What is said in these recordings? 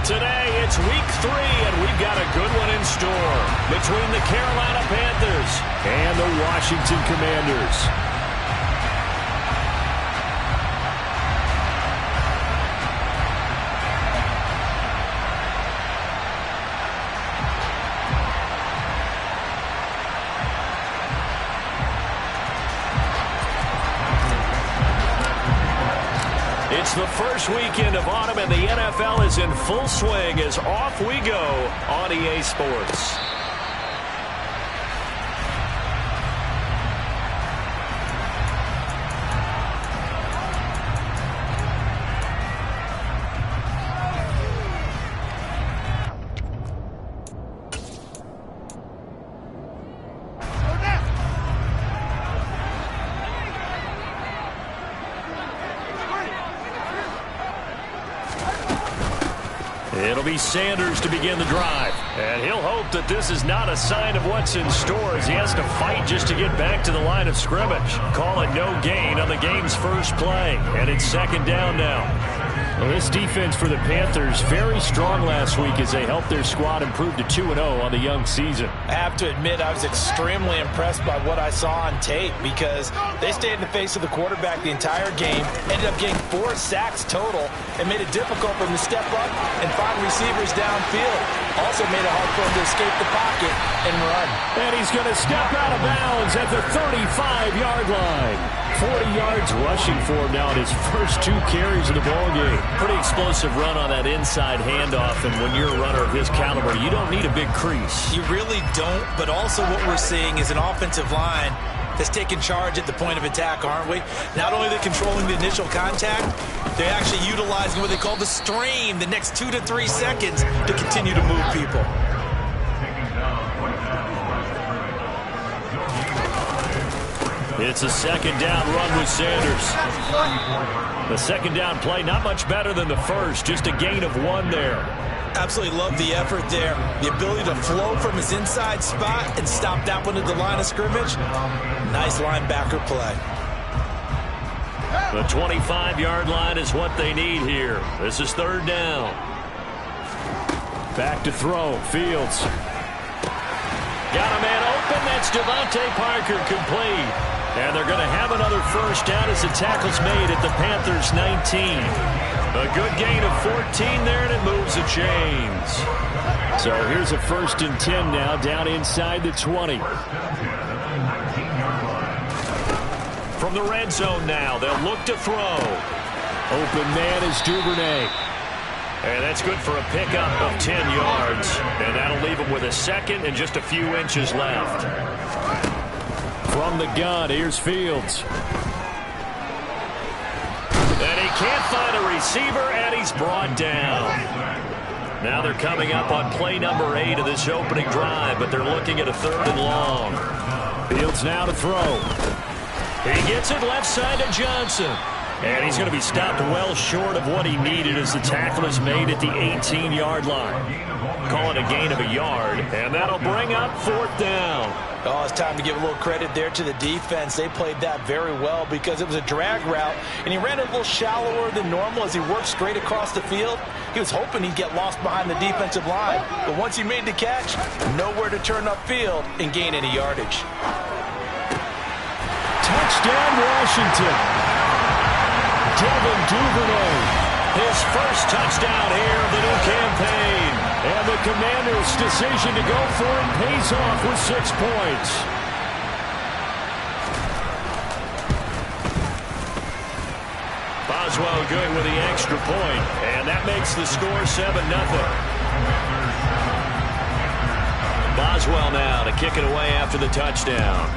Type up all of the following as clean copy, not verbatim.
Today, it's week 3, and we've got a good one in store between the Carolina Panthers and the Washington Commanders. It's the first weekend of autumn, and the NFL is in full swing as off we go on EA Sports. It'll be Sanders to begin the drive. And he'll hope that this is not a sign of what's in store as he has to fight just to get back to the line of scrimmage. Call it no gain on the game's first play. And it's second down now. Well, this defense for the Panthers very strong last week as they helped their squad improve to 2-0 on the young season. I have to admit I was extremely impressed by what I saw on tape because they stayed in the face of the quarterback the entire game, ended up getting 4 sacks total, and made it difficult for him to step up and find receivers downfield. Also made it hard for him to escape the pocket and run. And he's going to step out of bounds at the 35-yard line. 40 yards rushing for him now in his first 2 carries of the ballgame. Pretty explosive run on that inside handoff, and when you're a runner of his caliber, you don't need a big crease. You really don't, but also what we're seeing is an offensive line that's taking charge at the point of attack, aren't we? Not only are they controlling the initial contact, they're actually utilizing what they call the stream, the next 2 to 3 seconds to continue to move people. It's a second down run with Sanders. The second down play, not much better than the first, just a gain of 1 there. Absolutely love the effort there. The ability to flow from his inside spot and stop that one at the line of scrimmage. Nice linebacker play. The 25-yard line is what they need here. This is third down. Back to throw. Fields. Got a man open. That's Devontae Parker complete. And they're going to have another first down as the tackle's made at the Panthers' 19. A good gain of 14 there, and it moves the chains. So here's a 1st and 10 now, down inside the 20. From the red zone now, they'll look to throw. Open man is Duvernay. And that's good for a pickup of 10 yards. And that'll leave him with a second and just a few inches left. From the gun, here's Fields. And he can't find a receiver, and he's brought down. Now they're coming up on play number 8 of this opening drive, but they're looking at a 3rd and long. Fields now to throw. He gets it left side to Johnson. And he's going to be stopped well short of what he needed as the tackle is made at the 18-yard line. Call it a gain of a yard, and that'll bring up 4th down. Oh, it's time to give a little credit there to the defense. They played that very well because it was a drag route, and he ran it a little shallower than normal as he worked straight across the field. He was hoping he'd get lost behind the defensive line, but once he made the catch, nowhere to turn upfield and gain any yardage. Touchdown, Washington. Devin Duvernay, his first touchdown here of the new campaign. And the Commanders' decision to go for it pays off with 6 points. Boswell good with the extra point, and that makes the score 7-0. Boswell now to kick it away after the touchdown.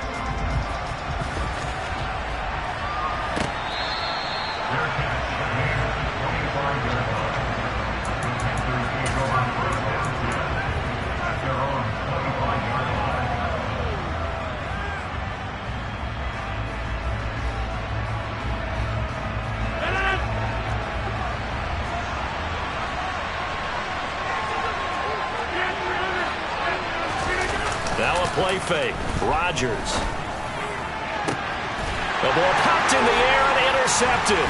Now a play fake. Rodgers. The ball popped in the air and intercepted.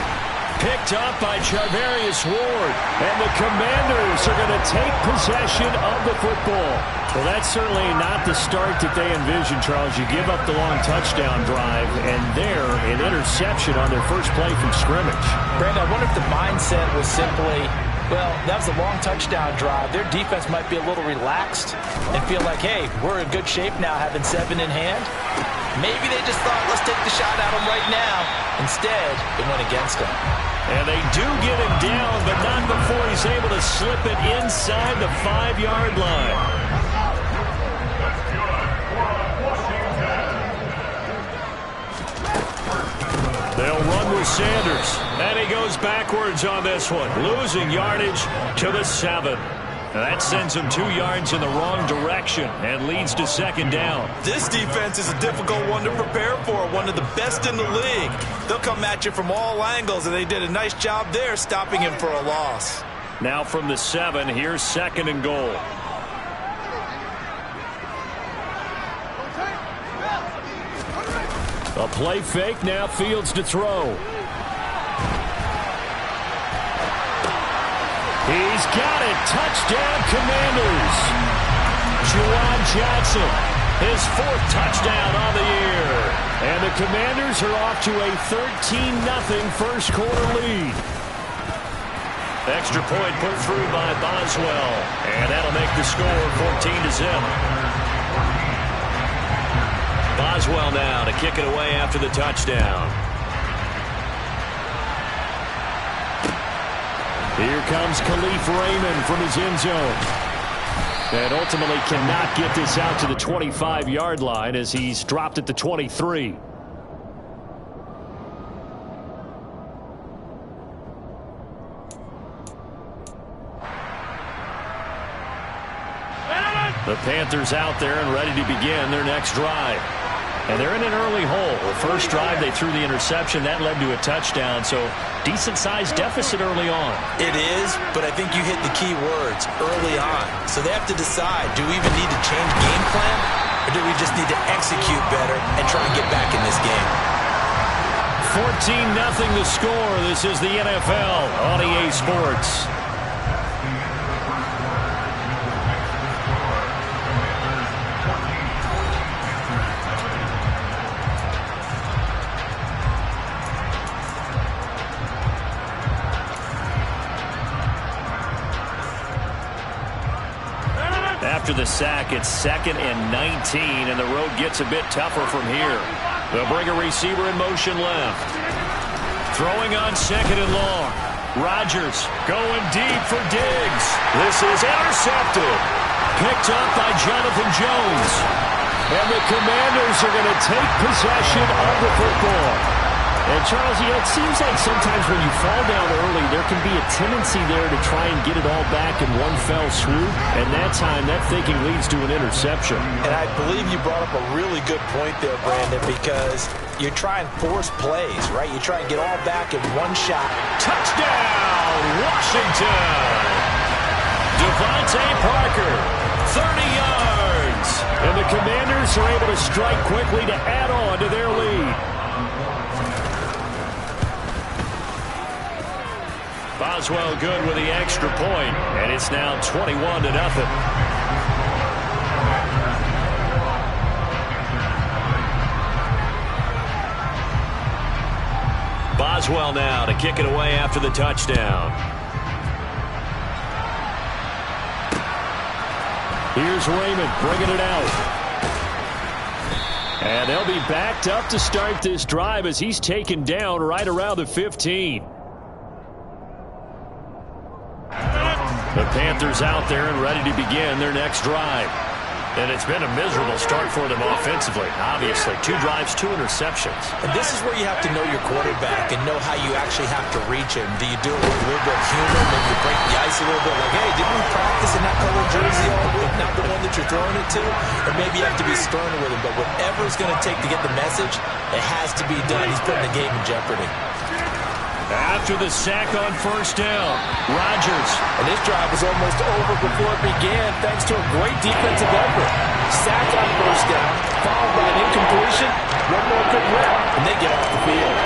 Picked up by Charvarius Ward. And the Commanders are going to take possession of the football. Well, that's certainly not the start that they envisioned, Charles. You give up the long touchdown drive, and there, an interception on their first play from scrimmage. Brandon, I wonder if the mindset was simply, well, that was a long touchdown drive. Their defense might be a little relaxed and feel like, hey, we're in good shape now having 7 in hand. Maybe they just thought, let's take the shot at them right now. Instead, it went against them. And they do get him down, but not before he's able to slip it inside the 5-yard line. They'll run with Sanders. And he goes backwards on this one, losing yardage to the 7. That sends him 2 yards in the wrong direction and leads to second down. This defense is a difficult one to prepare for, one of the best in the league. They'll come at you from all angles, and they did a nice job there stopping him for a loss. Now from the 7, here's second and goal. A play fake, now Fields to throw. He's got it. Touchdown, Commanders. Juwan Johnson, his 4th touchdown on the year. And the Commanders are off to a 13-0 first quarter lead. Extra point put through by Boswell. And that'll make the score 14-0. Boswell now to kick it away after the touchdown. Here comes Khalif Raymond from his end zone. And ultimately cannot get this out to the 25-yard line as he's dropped at the 23. The Panthers out there and ready to begin their next drive. And they're in an early hole. The first drive, they threw the interception. That led to a touchdown, so decent-sized deficit early on. It is, but I think you hit the key words, early on. So they have to decide, do we even need to change game plan, or do we just need to execute better and try and get back in this game? 14-0 the score. This is the NFL on EA Sports. After the sack, it's 2nd and 19, and the road gets a bit tougher from here. They'll bring a receiver in motion left. Throwing on 2nd and long. Rodgers going deep for Diggs. This is intercepted. Picked up by Jonathan Jones. And the Commanders are going to take possession of the football. And, Charles, you know, it seems like sometimes when you fall down early, there can be a tendency there to try and get it all back in one fell swoop. And that time, that thinking leads to an interception. And I believe you brought up a really good point there, Brandon, because you try and force plays, right? You try and get all back in one shot. Touchdown, Washington! Devontae Parker, 30 yards. And the Commanders are able to strike quickly to add on to their lead. Boswell good with the extra point, and it's now 21-0. Boswell now to kick it away after the touchdown. Here's Raymond bringing it out. And they'll be backed up to start this drive as he's taken down right around the 15. The Panthers out there and ready to begin their next drive. And it's been a miserable start for them offensively. Obviously, 2 drives, 2 interceptions. And this is where you have to know your quarterback and know how you actually have to reach him. Do you do it with a little bit of humor? Maybe you break the ice a little bit like, hey, didn't we practice in that color jersey all week, not the one that you're throwing it to? Or maybe you have to be stern with him. But whatever it's going to take to get the message, it has to be done. He's putting the game in jeopardy. After the sack on first down, Rodgers. And this drive was almost over before it began thanks to a great defensive effort. Sack on first down, followed by an incompletion, one more good rep, and they get off the field.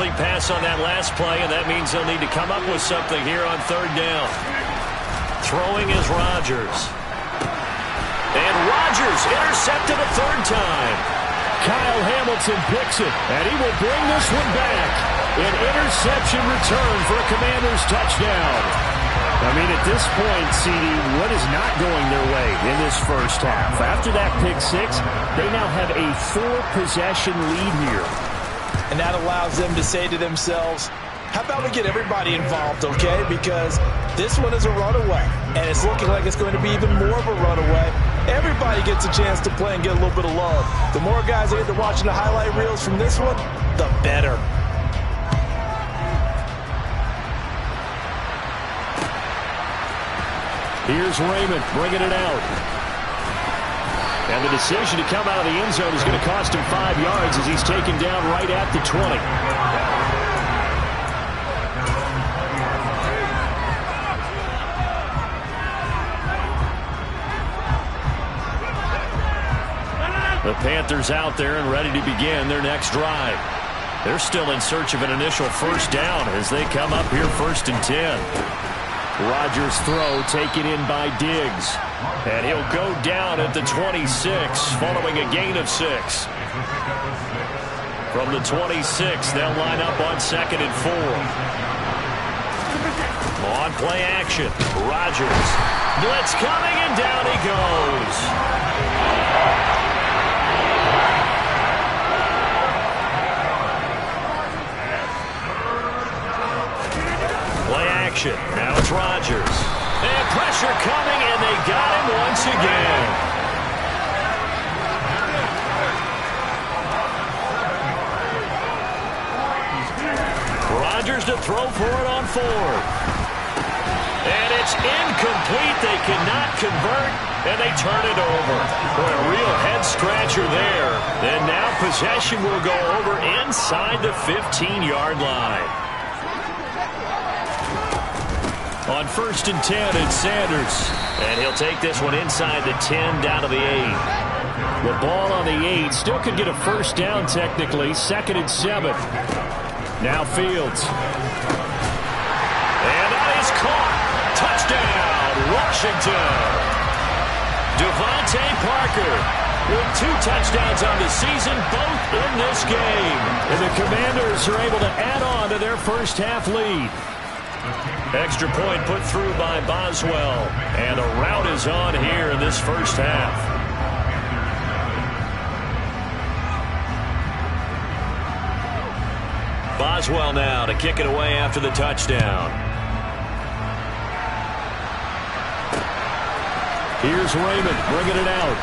incomplete pass on that last play, and that means they'll need to come up with something here on third down. Throwing is Rodgers. And Rodgers intercepted a third time. Kyle Hamilton picks it, and he will bring this one back. An interception return for a Commanders touchdown. I mean, at this point, CD, what is not going their way in this first half? After that pick six, they now have a 4-possession lead here. And that allows them to say to themselves, how about we get everybody involved, okay? Because this one is a runaway, and it's looking like it's going to be even more of a runaway. Everybody gets a chance to play and get a little bit of love. The more guys that get to watching the highlight reels from this one, the better. Here's Raymond bringing it out. And the decision to come out of the end zone is going to cost him 5 yards as he's taken down right at the 20. The Panthers out there and ready to begin their next drive. They're still in search of an initial first down as they come up here 1st and 10. Rodgers' throw taken in by Diggs. And he'll go down at the 26 following a gain of 6. From the 26, they'll line up on 2nd and 4. On play action, Rodgers. Blitz coming, and down he goes. Now it's Rodgers. And pressure coming, and they got him once again. Rodgers to throw for it on 4th. And it's incomplete. They cannot convert, and they turn it over. Boy, a real head-scratcher there. And now possession will go over inside the 15-yard line. On 1st and 10, it's Sanders. And he'll take this one inside the 10 down to the 8. The ball on the 8 still could get a first down technically. 2nd and 7. Now Fields. And that is caught. Touchdown, Washington. Devontae Parker with 2 touchdowns on the season, both in this game. And the Commanders are able to add on to their first half lead. Extra point put through by Boswell. And the rout is on here in this first half. Boswell now to kick it away after the touchdown. Here's Raymond bringing it out.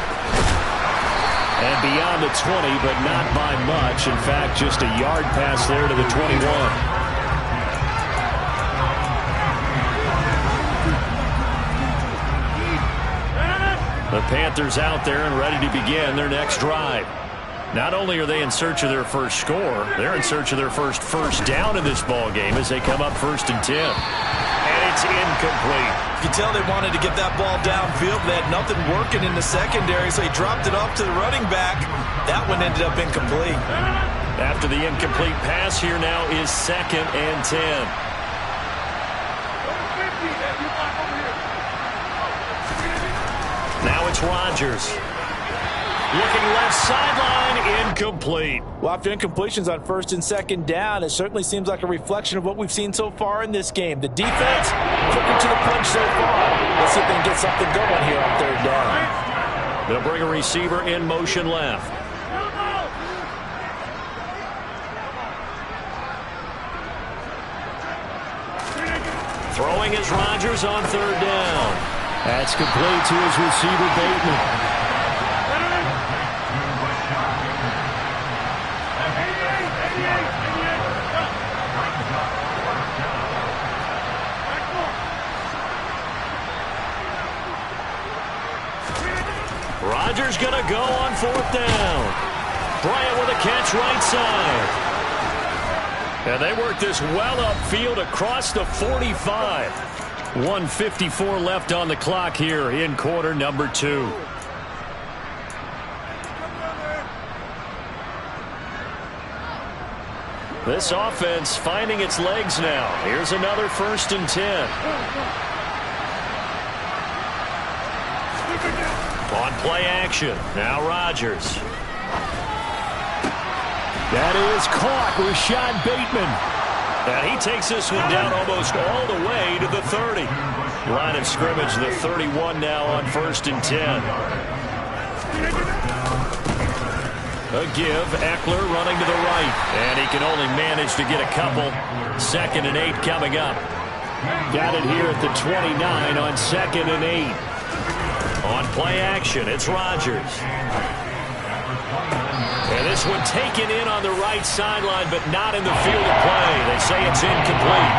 And beyond the 20, but not by much. In fact, just a yard pass there to the 21. The Panthers out there and ready to begin their next drive. Not only are they in search of their first score, they're in search of their first down in this ball game as they come up 1st and 10. And it's incomplete. You can tell they wanted to get that ball downfield. They had nothing working in the secondary, so he dropped it off to the running back. That one ended up incomplete. After the incomplete pass, here now is 2nd and 10. Now it's Rodgers. Looking left sideline, incomplete. Well, after incompletions on 1st and 2nd down, it certainly seems like a reflection of what we've seen so far in this game. The defense, quicker to the punch so far. Let's see if they can get something going here on 3rd down. They'll bring a receiver in motion left. Throwing is Rodgers on 3rd down. That's complete to his receiver, Bateman. Rodgers going to go on 4th down. Bryant with a catch right side. And they work this well upfield across the 45. 1:54 left on the clock here in quarter number 2. This offense finding its legs now. Here's another 1st and 10. On play action. Now Rodgers. That is caught. Rashad Bateman. And he takes this one down almost all the way to the 30. Line of scrimmage, the 31 now on 1st and 10. A give. Eckler running to the right. And he can only manage to get a couple. 2nd and 8 coming up. Got it here at the 29 on 2nd and 8. On play action, it's Rodgers. And this one taken in on the right sideline, but not in the field of play. They say it's incomplete.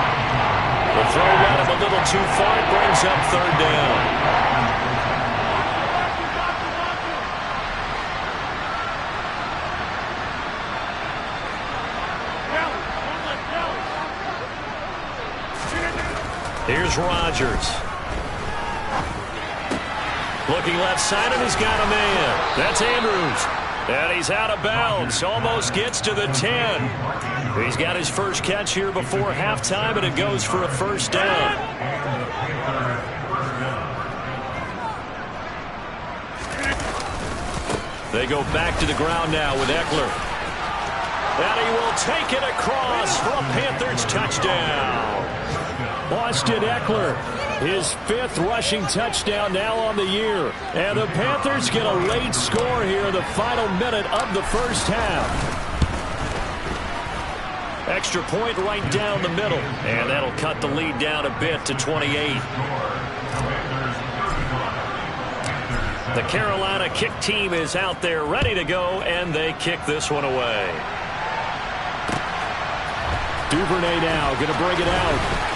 The throw led him a little too far. It brings up 3rd down. Here's Rodgers. Looking left side, and he's got a man. That's Andrews. And he's out of bounds. Almost gets to the 10. He's got his first catch here before halftime, and it goes for a 1st down. They go back to the ground now with Eckler. And he will take it across for a Panthers touchdown. Austin Eckler, his 5th rushing touchdown now on the year. And the Panthers get a late score here in the final minute of the 1st half. Extra point right down the middle. And that'll cut the lead down a bit to 28. The Carolina kick team is out there ready to go, and they kick this one away. Duvernay now going to bring it out.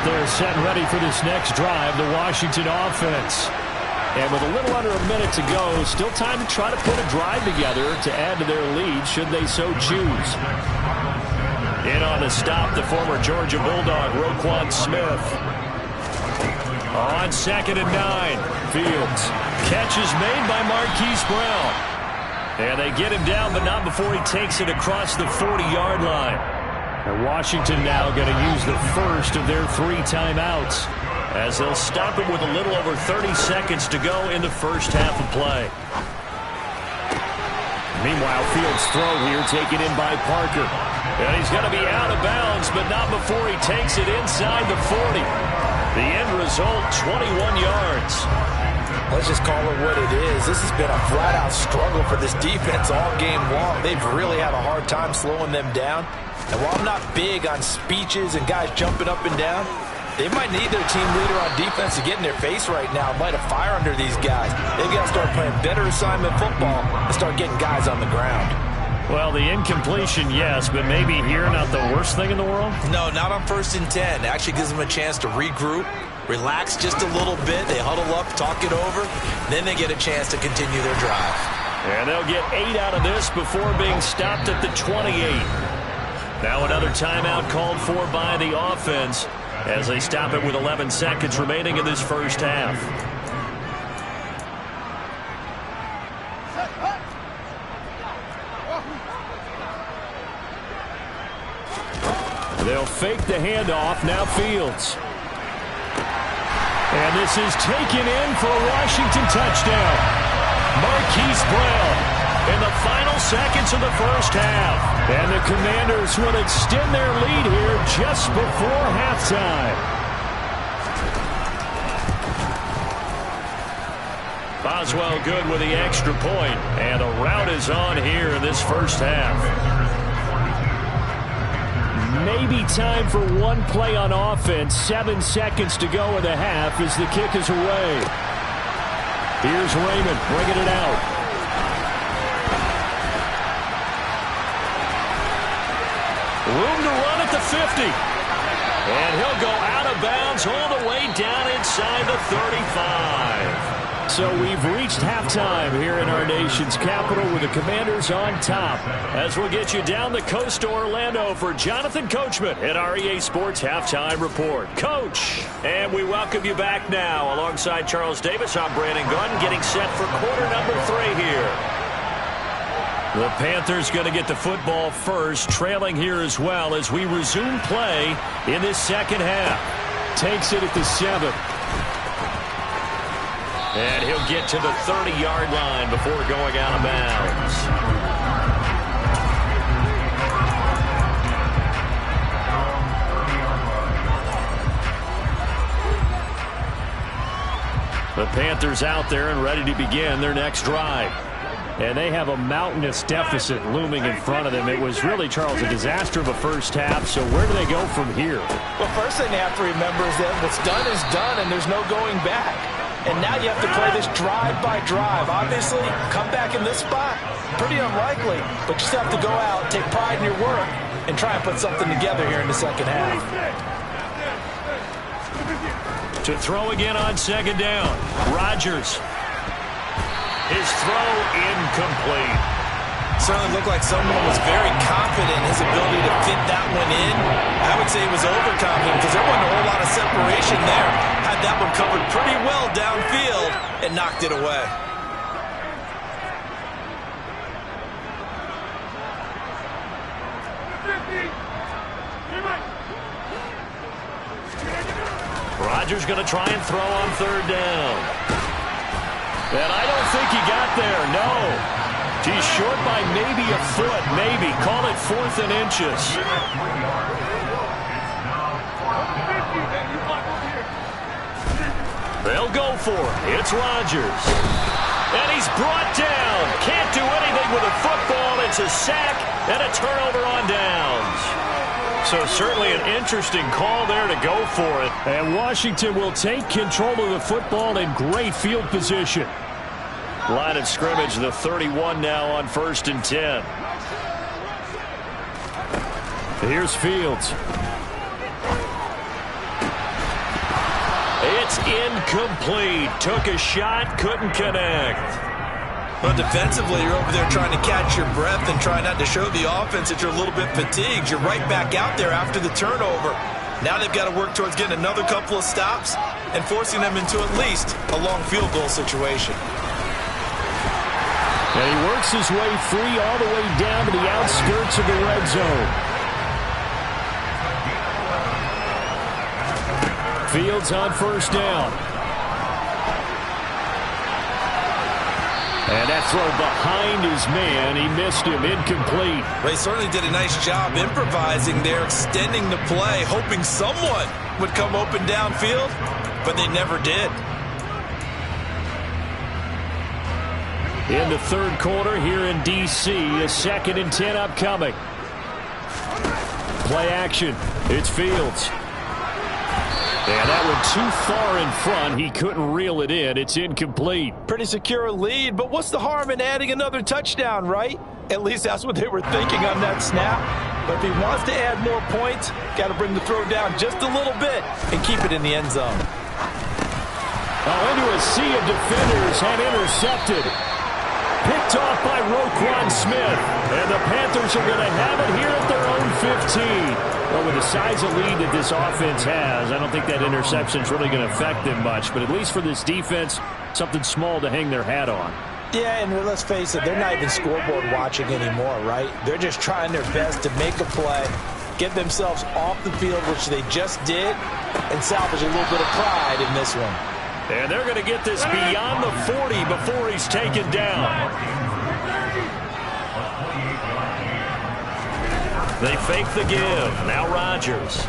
They're set and ready for this next drive, the Washington offense. And with a little under a minute to go, still time to try to put a drive together to add to their lead should they so choose. In on the stop, the former Georgia Bulldog, Roquan Smith. On 2nd and 9, Fields. Catch is made by Marquise Brown. And they get him down, but not before he takes it across the 40-yard line. And Washington now going to use the first of their 3 timeouts, as they'll stop it with a little over 30 seconds to go in the first half of play. Meanwhile, Fields' throw here taken in by Parker. And he's going to be out of bounds, but not before he takes it inside the 40. The end result, 21 yards. Let's just call it what it is. This has been a flat-out struggle for this defense all game long. They've really had a hard time slowing them down. And while I'm not big on speeches and guys jumping up and down, they might need their team leader on defense to get in their face right now and light a fire under these guys. They've got to start playing better assignment football and start getting guys on the ground. Well, the incompletion, yes, but maybe here not the worst thing in the world? No, not on 1st and 10. It actually gives them a chance to regroup, relax just a little bit. They huddle up, talk it over, then they get a chance to continue their drive. And they'll get 8 out of this before being stopped at the 28. Now another timeout called for by the offense as they stop it with 11 seconds remaining in this first half. They'll fake the handoff. Now Fields. And this is taken in for a Washington touchdown. Marquise Brown in the final seconds of the first half. And the Commanders will extend their lead here just before halftime. Boswell good with the extra point, and a rout is on here in this first half. Maybe time for one play on offense. 7 seconds to go in the half as the kick is away. Here's Raymond bringing it out. Room to run at the 50. And he'll go out of bounds all the way down inside the 35. So we've reached halftime here in our nation's capital with the Commanders on top. As we'll get you down the coast to Orlando for Jonathan Coachman at our EA Sports Halftime Report. Coach, and we welcome you back now. Alongside Charles Davis, I'm Brandon Gunn, getting set for quarter number 3 here. The Panthers going to get the football first, trailing here as well as we resume play in this second half. Takes it at the 7. And he'll get to the 30-yard line before going out of bounds. The Panthers out there and ready to begin their next drive. And they have a mountainous deficit looming in front of them. It was really, Charles, a disaster of a first half. So where do they go from here? Well, first thing they have to remember is that what's done is done, and there's no going back. And now you have to play this drive by drive. Obviously, come back in this spot, pretty unlikely. But you still have to go out, take pride in your work, and try and put something together here in the second half. To throw again on second down. Rodgers. His throw incomplete. Certainly looked like someone was very confident in his ability to fit that one in. I would say he was overconfident because there wasn't a whole lot of separation there. Had that one covered pretty well downfield and knocked it away. Rodgers going to try and throw on third down. And I don't think he got there, no. He's short by maybe a foot, maybe. Call it 4th and inches. They'll go for it. It's Rodgers. And he's brought down. Can't do anything with a football. It's a sack and a turnover on downs. So certainly an interesting call there to go for it. And Washington will take control of the football in great field position. Line of scrimmage, the 31 now on 1st and 10. Here's Fields. It's incomplete. Took a shot, couldn't connect. Well, defensively, you're over there trying to catch your breath and try not to show the offense that you're a little bit fatigued. You're right back out there after the turnover. Now they've got to work towards getting another couple of stops and forcing them into at least a long field goal situation. And he works his way free all the way down to the outskirts of the red zone. Fields on first down. And that throw behind his man. He missed him. Incomplete. Well, he certainly did a nice job improvising there, extending the play, hoping someone would come open downfield, but they never did. In the third quarter here in D.C., a 2nd and 10 upcoming. Play action. It's Fields. And that one too far in front. He couldn't reel it in. It's incomplete. Pretty secure lead, but what's the harm in adding another touchdown, right? At least that's what they were thinking on that snap. But if he wants to add more points, got to bring the throw down just a little bit and keep it in the end zone. Into a sea of defenders and intercepted. Picked off by Roquan Smith. And the Panthers are going to have it here at their own 15. Well, with the size of lead that this offense has, I don't think that interception is really going to affect them much. But at least for this defense, something small to hang their hat on. Yeah, and let's face it, they're not even scoreboard watching anymore, right? They're just trying their best to make a play, get themselves off the field, which they just did, and salvage a little bit of pride in this one. And they're going to get this beyond the 40 before he's taken down. They fake the give. Now Rodgers.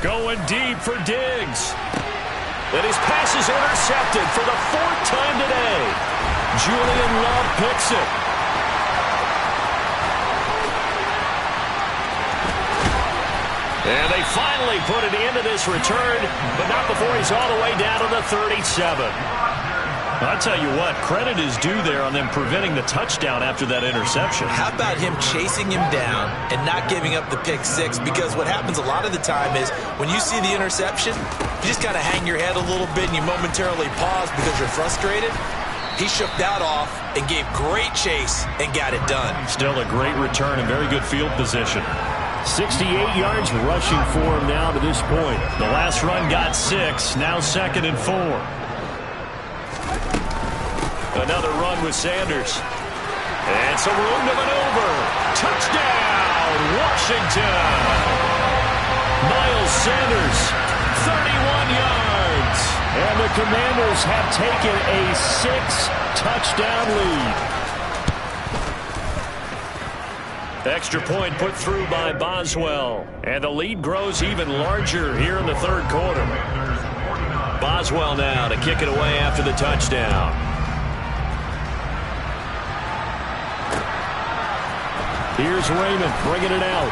Going deep for Diggs. And his pass is intercepted for the 4th time today. Julian Love picks it. And they finally put it into this return, but not before he's all the way down to the 37. I'll tell you what, credit is due there on them preventing the touchdown after that interception. How about him chasing him down and not giving up the pick six? Because what happens a lot of the time is when you see the interception, you just kind of hang your head a little bit and you momentarily pause because you're frustrated. He shook that off and gave great chase and got it done. Still a great return and very good field position. 68 yards rushing for him now to this point. The last run got 6, now 2nd and 4. Another run with Sanders. And some room to maneuver. Touchdown, Washington. Miles Sanders, 31 yards. And the Commanders have taken a 6-touchdown lead. Extra point put through by Boswell. And the lead grows even larger here in the third quarter. Boswell now to kick it away after the touchdown. Here's Raymond bringing it out.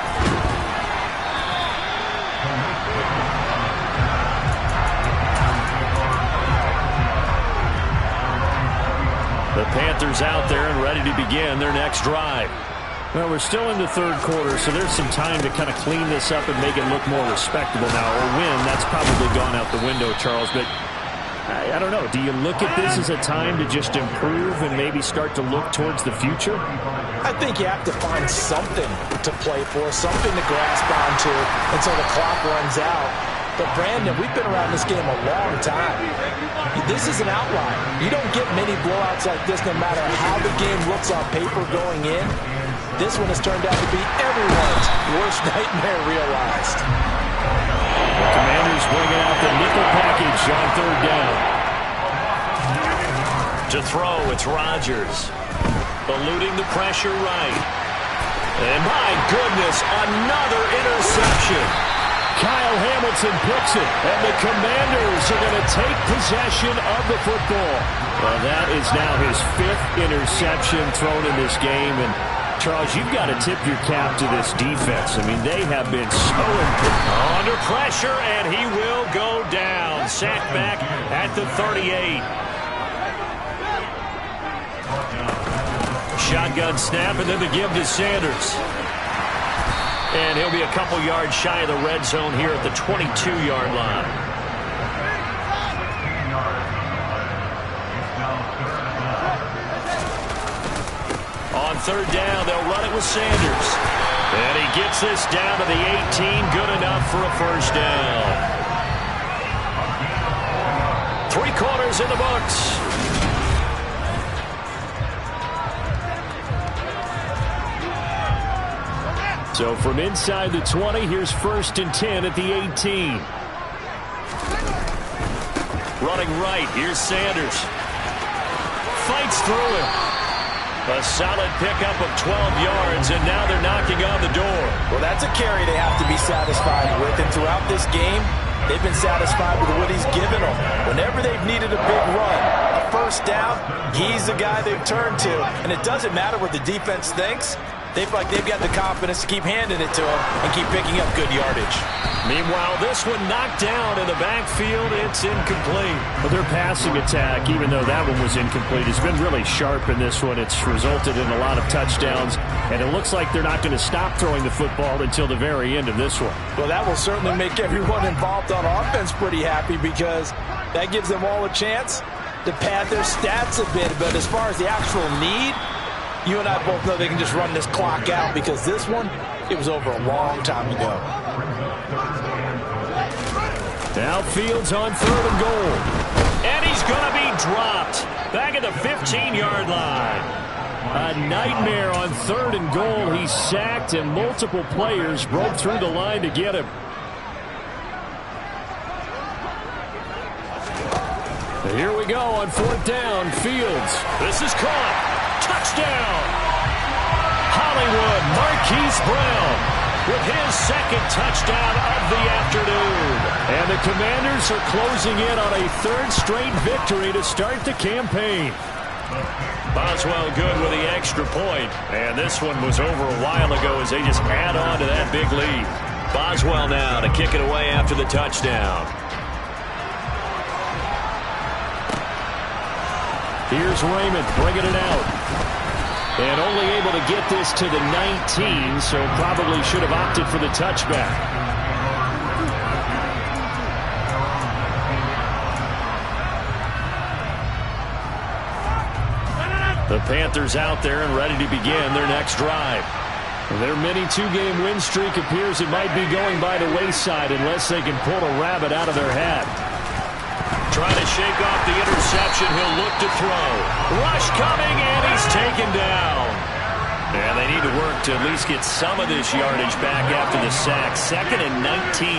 The Panthers out there and ready to begin their next drive. Well, we're still in the third quarter, so there's some time to kind of clean this up and make it look more respectable now. Or win, that's probably gone out the window, Charles. But I don't know. Do you look at this as a time to just improve and maybe start to look towards the future? I think you have to find something to play for, something to grasp onto until the clock runs out. But, Brandon, we've been around this game a long time. This is an outlier. You don't get many blowouts like this no matter how the game looks on paper going in. This one has turned out to be everyone's worst nightmare realized. The Commanders bringing out the nickel package on third down. To throw, it's Rodgers. Eluding the pressure right. And my goodness, another interception. Kyle Hamilton picks it, and the Commanders are going to take possession of the football. Well, that is now his 5th interception thrown in this game. And, Charles, you've got to tip your cap to this defense. I mean, they have been so important. Under pressure, and he will go down. Sacked back at the 38. Shotgun snap, and then the give to Sanders. And he'll be a couple yards shy of the red zone here at the 22-yard line. On third down, they'll run it with Sanders. And he gets this down to the 18, good enough for a first down. 3 quarters in the books. So from inside the 20, here's 1st and 10 at the 18. Running right, here's Sanders. Fights through it. A solid pickup of 12 yards, and now they're knocking on the door. Well, that's a carry they have to be satisfied with, and throughout this game, they've been satisfied with what he's given them. Whenever they've needed a big run, a first down, he's the guy they've turned to. And it doesn't matter what the defense thinks. They feel like they've got the confidence to keep handing it to him and keep picking up good yardage. Meanwhile, this one knocked down in the backfield. It's incomplete. Well, their passing attack, even though that one was incomplete, has been really sharp in this one. It's resulted in a lot of touchdowns, and it looks like they're not going to stop throwing the football until the very end of this one. Well, that will certainly make everyone involved on offense pretty happy because that gives them all a chance to pad their stats a bit. But as far as the actual need, you and I both know they can just run this clock out because this one, it was over a long time ago. Now Fields on 3rd and goal. And he's going to be dropped back at the 15-yard line. A nightmare on 3rd and goal. He's sacked, and multiple players broke through the line to get him. Here we go on 4th down. Fields. This is caught. Touchdown! Hollywood Marquise Brown with his 2nd touchdown of the afternoon. And the Commanders are closing in on a 3rd straight victory to start the campaign. Boswell good with the extra point. And this one was over a while ago as they just add on to that big lead. Boswell now to kick it away after the touchdown. Here's Raymond bringing it out. And only able to get this to the 19, so probably should have opted for the touchback. The Panthers out there and ready to begin their next drive. Their mini two-game win streak appears it might be going by the wayside unless they can pull a rabbit out of their hat. Trying to shake off the interception. He'll look to throw. Rush coming, and he's taken down. Yeah, they need to work to at least get some of this yardage back after the sack. 2nd and 19.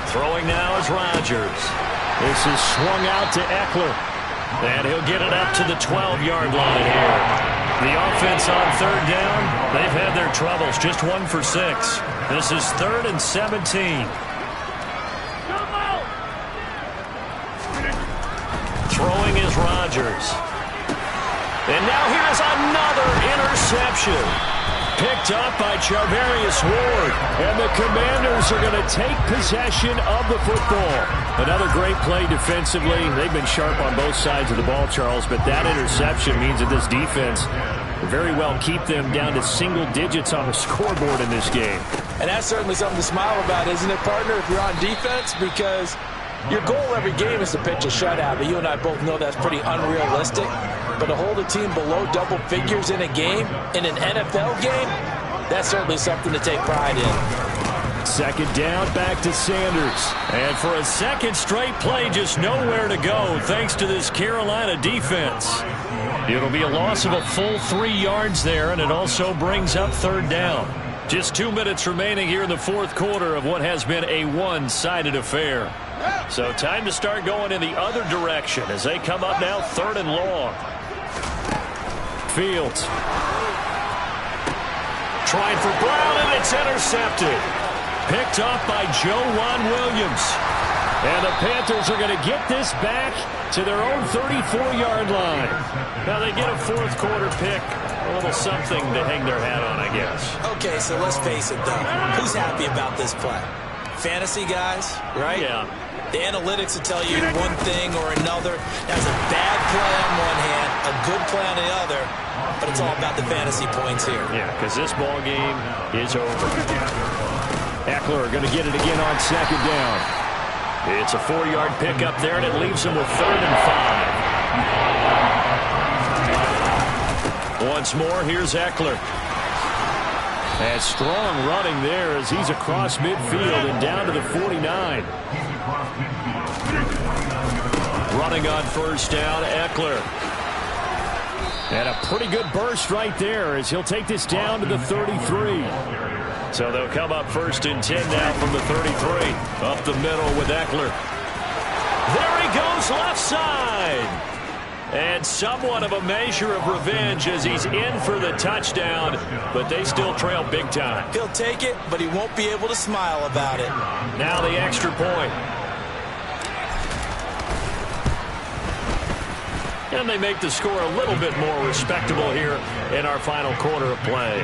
Throwing now is Rodgers. This is swung out to Eckler. And he'll get it up to the 12-yard line here. The offense on 3rd down, they've had their troubles. Just 1 for 6. This is 3rd and 17. Throwing is Rodgers. And now here's another interception. Picked up by Charvarius Ward. And the Commanders are going to take possession of the football. Another great play defensively. They've been sharp on both sides of the ball, Charles, but that interception means that this defense will very well keep them down to single digits on the scoreboard in this game. And that's certainly something to smile about, isn't it, partner, if you're on defense? Because your goal every game is to pitch a shutout, but you and I both know that's pretty unrealistic. But to hold a team below double figures in a game, in an NFL game, that's certainly something to take pride in. 2nd down, back to Sanders. And for a second straight play, just nowhere to go thanks to this Carolina defense. It'll be a loss of a full 3 yards there, and it also brings up 3rd down. Just 2 minutes remaining here in the 4th quarter of what has been a one-sided affair. So time to start going in the other direction as they come up now 3rd and long. Fields. Trying for Brown, and it's intercepted. Picked off by Joejuan Williams. And the Panthers are going to get this back to their own 34-yard line. Now they get a 4th quarter pick. A little something to hang their hat on, I guess. Okay, so let's face it, though. Who's happy about this play? Fantasy guys, right? Yeah. The analytics will tell you one thing or another. That's a bad play on one hand, a good play on the other, but it's all about the fantasy points here. Yeah, because this ball game is over. Eckler going to get it again on 2nd down. It's a 4-yard pickup there, and it leaves him with 3rd and 5. Once more, here's Eckler. And strong running there as he's across midfield and down to the 49. Running on 1st down, Eckler. And a pretty good burst right there as he'll take this down to the 33. So they'll come up 1st and 10 now from the 33. Up the middle with Eckler. There he goes left side. And somewhat of a measure of revenge as he's in for the touchdown, but they still trail big time. He'll take it, but he won't be able to smile about it. Now the extra point. And they make the score a little bit more respectable here in our final quarter of play.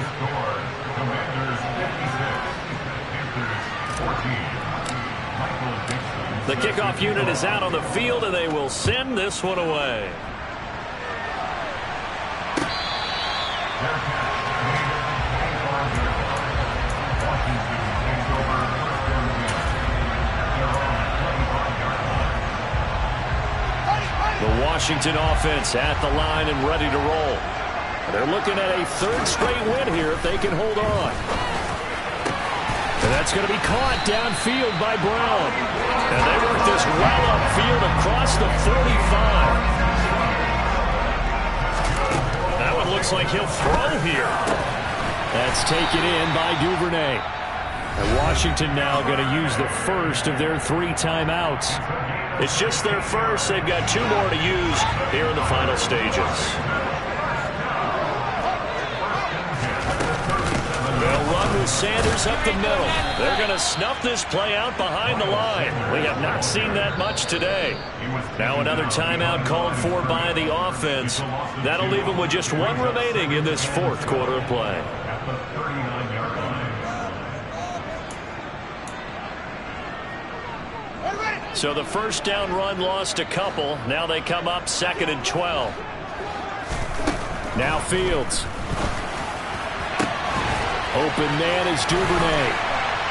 The kickoff unit is out on the field, and they will send this one away. The Washington offense at the line and ready to roll. They're looking at a 3rd straight win here if they can hold on. And that's going to be caught downfield by Brown. And they work this well upfield across the 45. That one looks like he'll throw here. That's taken in by Duvernay. And Washington now going to use the first of their 3 timeouts. It's just their first. They've got 2 more to use here in the final stages. They'll run with Sanders up the middle. They're going to snuff this play out behind the line. We have not seen that much today. Now another timeout called for by the offense. That'll leave them with just 1 remaining in this 4th quarter of play. So the first down run lost a couple. Now they come up 2nd and 12. Now Fields. Open man is Duvernay.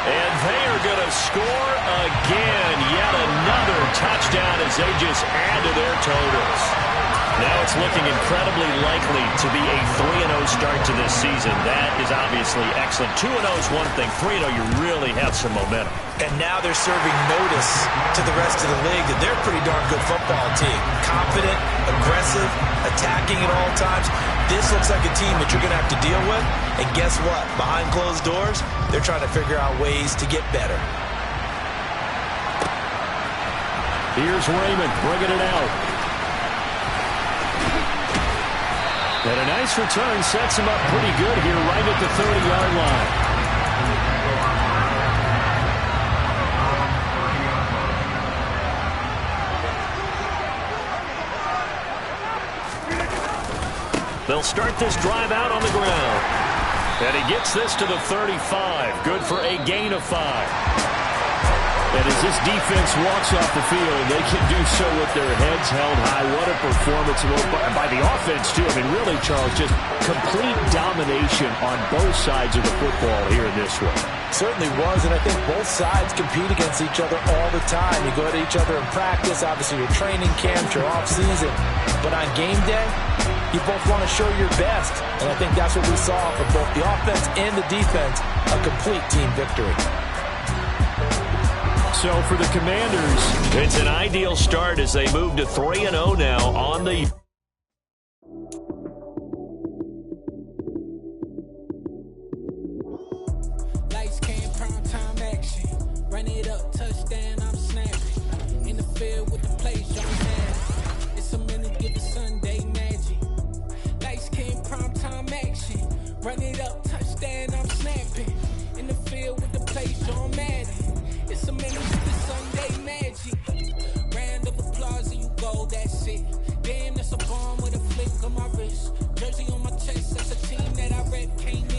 And they are going to score again. Yet another touchdown as they just add to their totals. Now it's looking incredibly likely to be a 3-0 start to this season. That is obviously excellent. 2-0 is one thing. 3-0, you really have some momentum. And now they're serving notice to the rest of the league that they're a pretty darn good football team. Confident, aggressive, attacking at all times. This looks like a team that you're going to have to deal with. And guess what? Behind closed doors, they're trying to figure out ways to get better. Here's Raymond bringing it out. And a nice return sets him up pretty good here right at the 30-yard line. They'll start this drive out on the ground. And he gets this to the 35. Good for a gain of 5. And as this defense walks off the field, they can do so with their heads held high. What a performance by the offense, too. I mean, really, Charles, just complete domination on both sides of the football here in this one. Certainly was, and I think both sides compete against each other all the time. You go at each other in practice, obviously your training camp, your off-season. But on game day, you both want to show your best. And I think that's what we saw from both the offense and the defense, a complete team victory. So for the Commanders, it's an ideal start as they move to 3-0 now on the... Lights came, prime time action. Run it up, touchdown, I'm snapping. In the field with the plays, John Madden. It's a minute, give it Sunday magic. Lights came, prime time action. Run it up, touchdown, I'm snapping. In the field with the plays, John Madden. It's a minute with the Sunday magic. Round of applause and you go, that's it. Damn, that's a bomb with a flick on my wrist. Jersey on my chest, that's a team that I rep. Can't